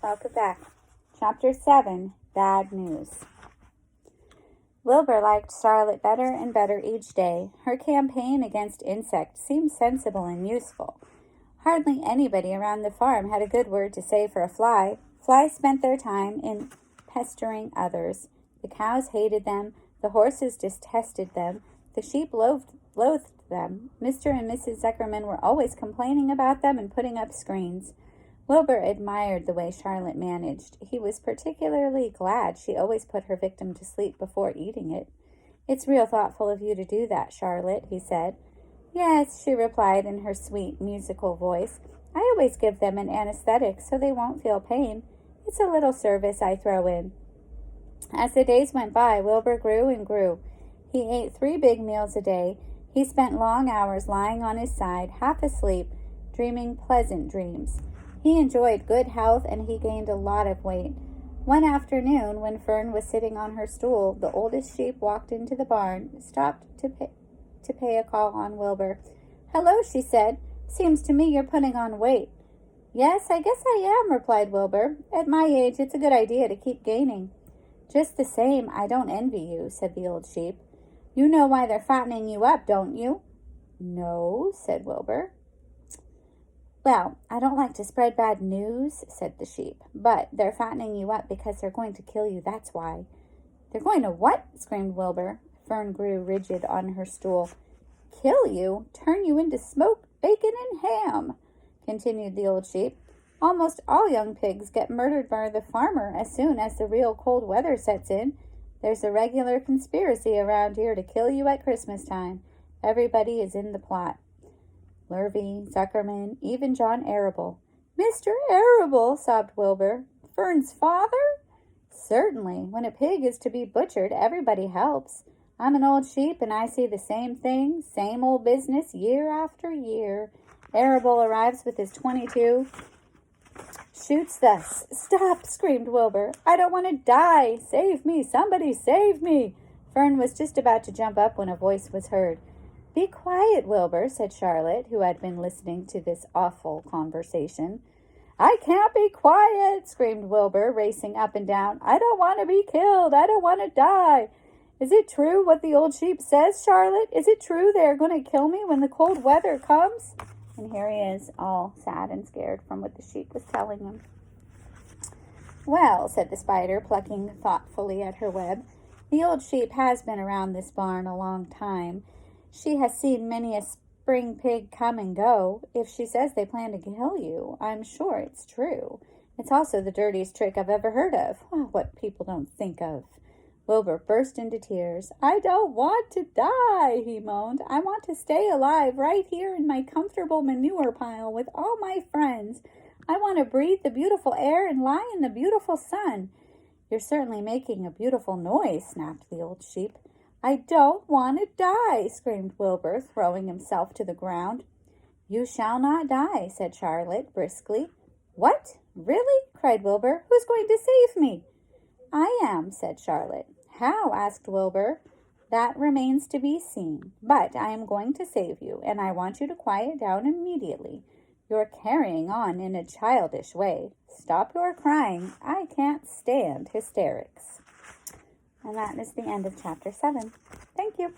Welcome back. Chapter 7, Bad News. Wilbur liked Charlotte better and better each day. Her campaign against insects seemed sensible and useful. Hardly anybody around the farm had a good word to say for a fly. Flies spent their time in pestering others. The cows hated them. The horses detested them. The sheep loathed them. Mr. and Mrs. Zuckerman were always complaining about them and putting up screens. Wilbur admired the way Charlotte managed. He was particularly glad she always put her victim to sleep before eating it. "It's real thoughtful of you to do that, Charlotte," he said. "Yes," she replied in her sweet, musical voice. "I always give them an anesthetic so they won't feel pain. It's a little service I throw in." As the days went by, Wilbur grew and grew. He ate 3 big meals a day. He spent long hours lying on his side, half asleep, dreaming pleasant dreams. He enjoyed good health, and he gained a lot of weight. One afternoon, when Fern was sitting on her stool, the oldest sheep walked into the barn, stopped to pay a call on Wilbur. "Hello," she said. "Seems to me you're putting on weight." "Yes, I guess I am," replied Wilbur. "At my age, it's a good idea to keep gaining." "Just the same, I don't envy you," said the old sheep. "You know why they're fattening you up, don't you?" "No," said Wilbur. "Well, I don't like to spread bad news," said the sheep, "but they're fattening you up because they're going to kill you, that's why." "They're going to what?" screamed Wilbur. Fern grew rigid on her stool. "Kill you? Turn you into smoked bacon and ham," continued the old sheep. "Almost all young pigs get murdered by the farmer as soon as the real cold weather sets in. There's a regular conspiracy around here to kill you at Christmas time. Everybody is in the plot. Lurvy, Zuckerman, even John Arable." "Mr. Arable," sobbed Wilbur. "Fern's father?" "Certainly. When a pig is to be butchered, everybody helps. I'm an old sheep, and I see the same thing, same old business, year after year. Arable arrives with his .22, shoots thus. "Stop!" screamed Wilbur. "I don't want to die. Save me! Somebody save me!" Fern was just about to jump up when a voice was heard. "Be quiet, Wilbur," said Charlotte, who had been listening to this awful conversation. "I can't be quiet," screamed Wilbur, racing up and down. "I don't want to be killed. I don't want to die. Is it true what the old sheep says, Charlotte? Is it true they are going to kill me when the cold weather comes?" And here he is, all sad and scared from what the sheep was telling him. "Well," said the spider, plucking thoughtfully at her web, "the old sheep has been around this barn a long time. She has seen many a spring pig come and go. If she says they plan to kill you, I'm sure it's true. It's also the dirtiest trick I've ever heard of. Oh, what people don't think of." Wilbur burst into tears. "I don't want to die," he moaned. "I want to stay alive right here in my comfortable manure pile with all my friends. I want to breathe the beautiful air and lie in the beautiful sun." "You're certainly making a beautiful noise," snapped the old sheep. "I don't want to die," screamed Wilbur, throwing himself to the ground. "You shall not die," said Charlotte briskly. "What? Really?" cried Wilbur. "Who's going to save me?" "I am," said Charlotte. "How?" asked Wilbur. "That remains to be seen. But I am going to save you, and I want you to quiet down immediately. You're carrying on in a childish way. Stop your crying. I can't stand hysterics." And that is the end of chapter 7. Thank you.